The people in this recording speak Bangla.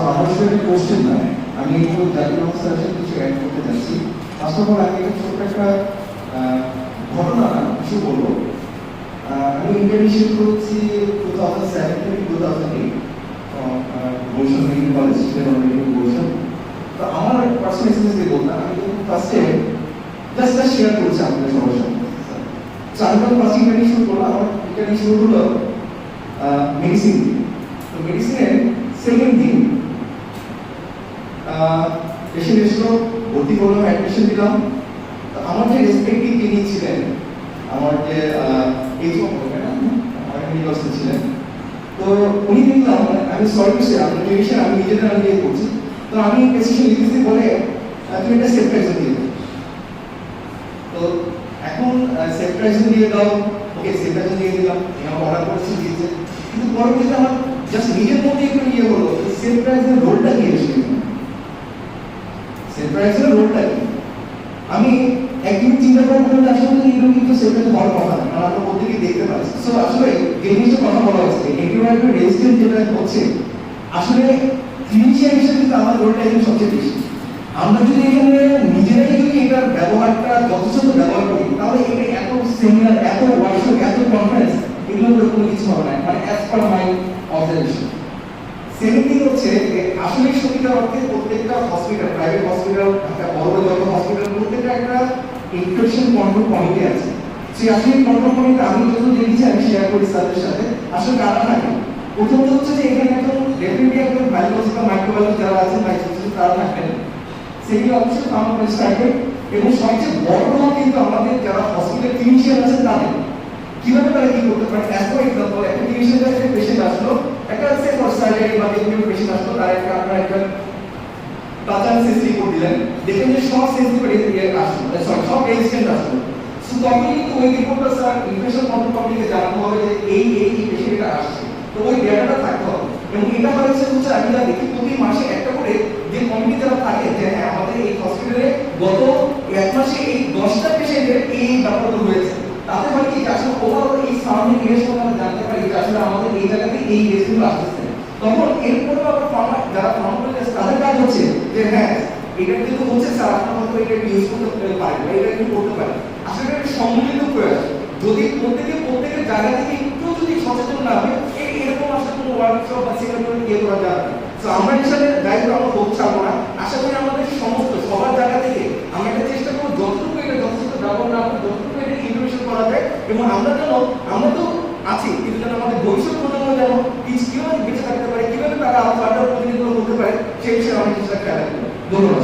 আমার সাথে কোশ্চেন না, আমি একটু জাকির রহমান স্যারের সাথে কিছু অ্যাড করতে চাচ্ছি। ফার্স্ট অফ অল আমি একটা ছোট্ট একটা ঘটনা না কিছু বলবো। আমি ইন্টার্নশিপ করছি 2007 থেকে 2008 গুলশান মেডিকেল কলেজ, গুলশান। তো আমার পার্সোনাল এক্সপিরিয়েন্স দিয়ে বলতাম, আমি যখন ফার্স্টে জাস্ট শেয়ার করছি আপনাদের সবার সাথে। তো আমি যখন ফার্স্ট ইন্টার্নশিপ শুরু করলাম, আমার ইন্টার্নশিপ শুরু হলো মেডিসিন দিয়ে। তো মেডিসিনের সেকেন্ড দিন পেশেন্ট এসলো, ভর্তি করলাম, অ্যাডমিশন দিলাম। তো আমার যে রেসপেক্টিভ যিনি ছিলেন, আমার যে ইউনিভার্সিটি ছিলেন, তো উনি দেখলাম, আমি সরি টু সে আপনার ডিভিশন আমি নিজেদের আমি দিয়ে করছি। তো আমি প্রেসক্রিপশন লিখেছি বলে তুমি একটা সেপ্টাইজন দিয়ে দাও। তো এখন সেপ্টাইজন দিয়ে দাও, ওকে সেপ্টাইজন দিয়ে দিলাম, আমার অর্ডার করেছি দিয়েছে। কিন্তু পরবর্তীতে আমার জাস্ট নিজের মধ্যে একটু ইয়ে হলো, সেপ্টাইজের রোলটা কি এসেছিল, সেপ্টাইজের রোলটা কি। আমি একদিন চিন্তা করলাম আসলে এগুলো কিন্তু সেপ্টাইজ হওয়ার কথা না, কারণ আমরা প্রত্যেকেই দেখতে পাচ্ছি। সো আসলে যে জিনিসটা কথা বলা হচ্ছে অ্যান্টিবায়োটিক রেজিস্ট্যান্ট যেটা হচ্ছে, আসলে ক্লিনিশিয়ান হিসেবে কিন্তু আমার রোলটা এখানে সবচেয়ে বেশি। আমরা যদি এখানে নিজেরাই যদি এটার ব্যবহারটা যথেষ্ট ব্যবহার করি, তাহলে এটা এত সেমিনার, এত ওয়ার্কশপ, এত কনফারেন্স, এগুলো কোনো কিছু হবে না, মানে অ্যাজ পার মাই অবজারভেশন। সেকেন্ড থিং হচ্ছে আসলে সত্যিকার অর্থে প্রত্যেকটা হসপিটাল, প্রাইভেট হসপিটাল, একটা বড় বড় হসপিটাল, প্রত্যেকটা একটা ইনফেকশন কন্ট্রোল কমিটি আছে। সেই আসলে কন্ট্রোল কমিটি আমি যত দেখেছি, আমি শেয়ার করি স্যারদের সাথে, আসলে কারা থাকে। প্রথমত হচ্ছে যে এখানে একজন ডেফিনেটলি একজন বায়োলজি বা মাইক্রোবায়োলজি যারা আছেন বা তারা থাকবেন, সেগুলো অবশ্যই ফার্মাকোলজিস্ট থাকবে। এবং সবচেয়ে বড় রোল কিন্তু আমাদের যারা হসপিটাল ক্লিনিশিয়ান আছেন তাদের। কিভাবে তারা কি করতে পারে, অ্যাজ ফর এক্সাম্পল একটা ক্লিনিশিয়ান কাছে পেশেন্ট আসলো, একটা সে সার্জারি বা যেকোনো পেশেন্ট আসলো, তার একটা আপনার একটা প্লাজান সেন্সিটিভ করে দিলেন, দেখেন যে সব সেন্সিটিভ আসলো, সরি সব রেজিস্ট্যান্ট আসলো। সো তখন কিন্তু ওই রিপোর্টটা স্যার ইনফেকশন কন্ট্রোল কমিটিকে জানানো হবে যে এই পেশেন্টটা আসছে। তো ওই ডেটাটা থাকতে হবে। এবং এটা হচ্ছে আমি যা দেখি প্রতি মাসে একটা করে যে কমিটি যারা থাকে, যে হ্যাঁ আমাদের এই হসপিটালে গত এক মাসে এই 10টা পেশেন্টের এই ব্যাপারটা হয়েছে, তাতে হয় কি আসলে ওভারঅল এই সারাউন্ডিং এরিয়া সম্বন্ধে আমরা জানতে পারি যে আসলে আমাদের এই জায়গাতে এই কেসগুলো আসতেছে। তখন এরপরে আবার যারা ফার্মাকোলজিস্ট তাদের কাজ হচ্ছে যে হ্যাঁ এটা কিন্তু হচ্ছে স্যার, আপনার মতো এটা ইউজ করতে পারেন বা এটা একটু করতে পারেন। আসলে এটা সম্মিলিত প্রয়াস। যদি প্রত্যেকের জায়গা থেকে একটু যদি সচেতন না হয়, এরকম আসলে কোনো ওয়ার্কশপ বা সেমিনার ইয়ে করা যাবে না। তো আমরা হিসাবে দায়িত্ব আমরা হোক ছাড়বো না। আশা করি আমাদের সমস্ত সবার জায়গা থেকে আমরা একটা চেষ্টা করবো যতটুকু এটা যথেষ্ট ব্যবহার না করে যতটুকু এটা ইনোভেশন করা যায়। এবং আমরা তো আছি, কিন্তু যেন আমাদের ভবিষ্যৎ প্রজন্ম যেন কিভাবে বেঁচে থাকতে পারে, কিভাবে তারা আরো ফার্দার প্রতিনিধিত্ব করতে পারে, সেই বিষয়ে অনেক কিছু খেয়াল রাখতে হবে। ধন্যবাদ।